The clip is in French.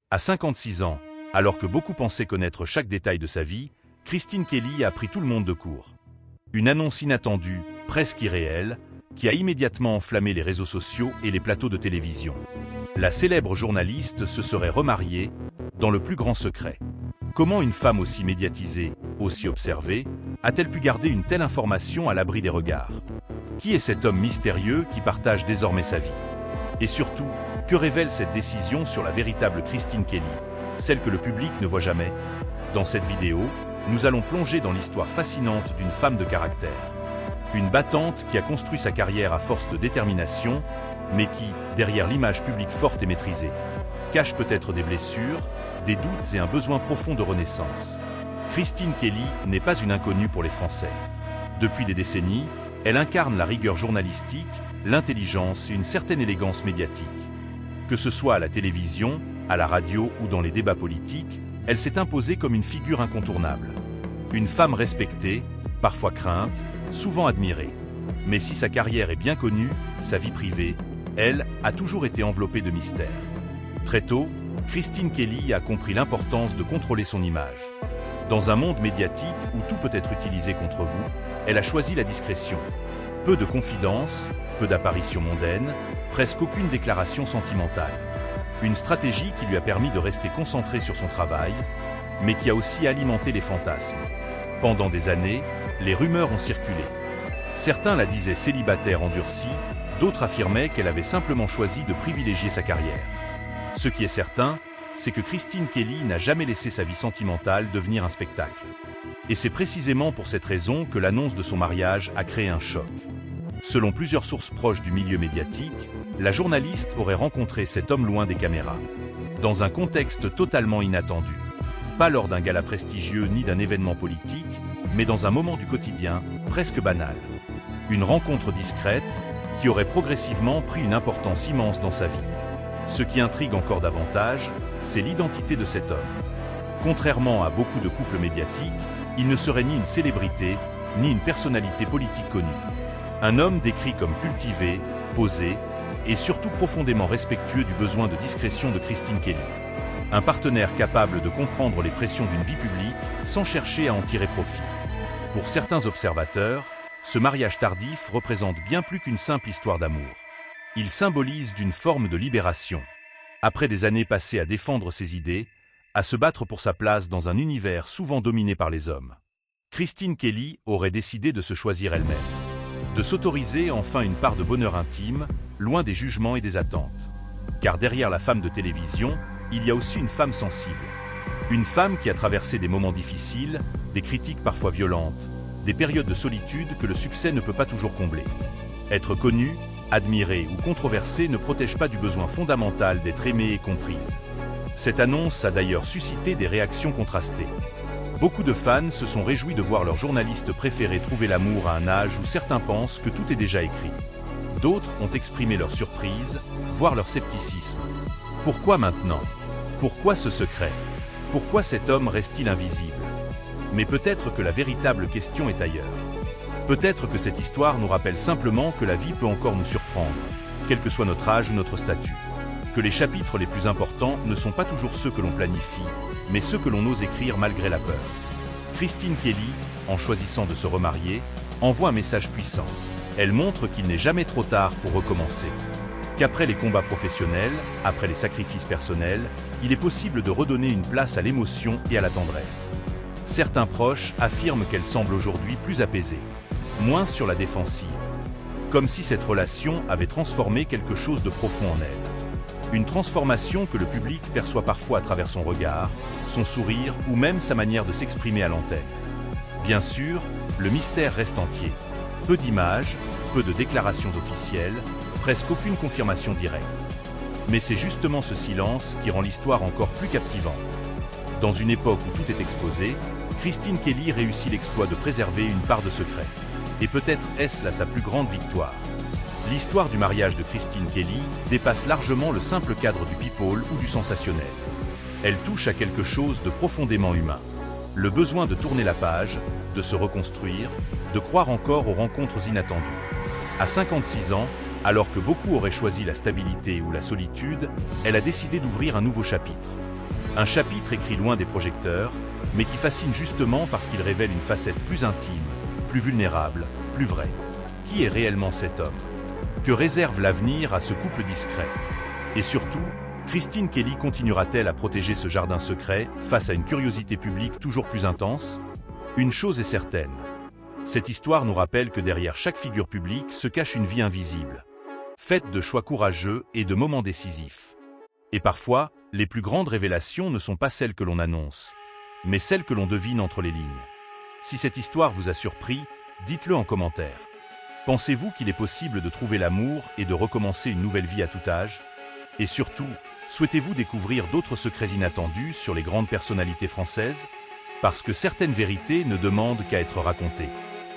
À 56 ans, alors que beaucoup pensaient connaître chaque détail de sa vie, Christine Kelly a pris tout le monde de court. Une annonce inattendue, presque irréelle, qui a immédiatement enflammé les réseaux sociaux et les plateaux de télévision. La célèbre journaliste se serait remariée dans le plus grand secret. Comment une femme aussi médiatisée, aussi observée, a-t-elle pu garder une telle information à l'abri des regards? Qui est cet homme mystérieux qui partage désormais sa vie? Et surtout, que révèle cette décision sur la véritable Christine Kelly, celle que le public ne voit jamais? Dans cette vidéo, nous allons plonger dans l'histoire fascinante d'une femme de caractère. Une battante qui a construit sa carrière à force de détermination, mais qui, derrière l'image publique forte et maîtrisée, cache peut-être des blessures, des doutes et un besoin profond de renaissance. Christine Kelly n'est pas une inconnue pour les Français. Depuis des décennies, elle incarne la rigueur journalistique, l'intelligence et une certaine élégance médiatique. Que ce soit à la télévision, à la radio ou dans les débats politiques, elle s'est imposée comme une figure incontournable. Une femme respectée, parfois crainte, souvent admirée. Mais si sa carrière est bien connue, sa vie privée, elle, a toujours été enveloppée de mystère. Très tôt, Christine Kelly a compris l'importance de contrôler son image. Dans un monde médiatique où tout peut être utilisé contre vous, elle a choisi la discrétion. Peu de confidences, peu d'apparitions mondaines, presque aucune déclaration sentimentale. Une stratégie qui lui a permis de rester concentrée sur son travail, mais qui a aussi alimenté les fantasmes. Pendant des années, les rumeurs ont circulé. Certains la disaient célibataire endurcie, d'autres affirmaient qu'elle avait simplement choisi de privilégier sa carrière. Ce qui est certain, c'est que Christine Kelly n'a jamais laissé sa vie sentimentale devenir un spectacle. Et c'est précisément pour cette raison que l'annonce de son mariage a créé un choc. Selon plusieurs sources proches du milieu médiatique, la journaliste aurait rencontré cet homme loin des caméras, dans un contexte totalement inattendu. Pas lors d'un gala prestigieux ni d'un événement politique, mais dans un moment du quotidien, presque banal. Une rencontre discrète, qui aurait progressivement pris une importance immense dans sa vie. Ce qui intrigue encore davantage, c'est l'identité de cet homme. Contrairement à beaucoup de couples médiatiques, il ne serait ni une célébrité, ni une personnalité politique connue. Un homme décrit comme cultivé, posé, et surtout profondément respectueux du besoin de discrétion de Christine Kelly. Un partenaire capable de comprendre les pressions d'une vie publique sans chercher à en tirer profit. Pour certains observateurs, ce mariage tardif représente bien plus qu'une simple histoire d'amour. Il symbolise d'une forme de libération. Après des années passées à défendre ses idées, à se battre pour sa place dans un univers souvent dominé par les hommes, Christine Kelly aurait décidé de se choisir elle-même. De s'autoriser enfin une part de bonheur intime, loin des jugements et des attentes. Car derrière la femme de télévision, il y a aussi une femme sensible. Une femme qui a traversé des moments difficiles, des critiques parfois violentes, des périodes de solitude que le succès ne peut pas toujours combler. Être connue, admirée ou controversée ne protège pas du besoin fondamental d'être aimée et comprise. Cette annonce a d'ailleurs suscité des réactions contrastées. Beaucoup de fans se sont réjouis de voir leur journaliste préféré trouver l'amour à un âge où certains pensent que tout est déjà écrit. D'autres ont exprimé leur surprise, voire leur scepticisme. Pourquoi maintenant? Pourquoi ce secret? Pourquoi cet homme reste-t-il invisible? Mais peut-être que la véritable question est ailleurs. Peut-être que cette histoire nous rappelle simplement que la vie peut encore nous surprendre, quel que soit notre âge ou notre statut. Que les chapitres les plus importants ne sont pas toujours ceux que l'on planifie, mais ceux que l'on ose écrire malgré la peur. Christine Kelly, en choisissant de se remarier, envoie un message puissant. Elle montre qu'il n'est jamais trop tard pour recommencer. Qu'après les combats professionnels, après les sacrifices personnels, il est possible de redonner une place à l'émotion et à la tendresse. Certains proches affirment qu'elle semble aujourd'hui plus apaisée, moins sur la défensive. Comme si cette relation avait transformé quelque chose de profond en elle. Une transformation que le public perçoit parfois à travers son regard, son sourire ou même sa manière de s'exprimer à l'antenne. Bien sûr, le mystère reste entier. Peu d'images, peu de déclarations officielles, presque aucune confirmation directe. Mais c'est justement ce silence qui rend l'histoire encore plus captivante. Dans une époque où tout est exposé, Christine Kelly réussit l'exploit de préserver une part de secret. Et peut-être est-ce là sa plus grande victoire. L'histoire du mariage de Christine Kelly dépasse largement le simple cadre du people ou du sensationnel. Elle touche à quelque chose de profondément humain. Le besoin de tourner la page, de se reconstruire, de croire encore aux rencontres inattendues. À 56 ans, alors que beaucoup auraient choisi la stabilité ou la solitude, elle a décidé d'ouvrir un nouveau chapitre. Un chapitre écrit loin des projecteurs, mais qui fascine justement parce qu'il révèle une facette plus intime, plus vulnérable, plus vraie. Qui est réellement cet homme? Que réserve l'avenir à ce couple discret? Et surtout, Christine Kelly continuera-t-elle à protéger ce jardin secret face à une curiosité publique toujours plus intense? Une chose est certaine. Cette histoire nous rappelle que derrière chaque figure publique se cache une vie invisible, faite de choix courageux et de moments décisifs. Et parfois, les plus grandes révélations ne sont pas celles que l'on annonce, mais celles que l'on devine entre les lignes. Si cette histoire vous a surpris, dites-le en commentaire. Pensez-vous qu'il est possible de trouver l'amour et de recommencer une nouvelle vie à tout âge? Et surtout, souhaitez-vous découvrir d'autres secrets inattendus sur les grandes personnalités françaises? Parce que certaines vérités ne demandent qu'à être racontées.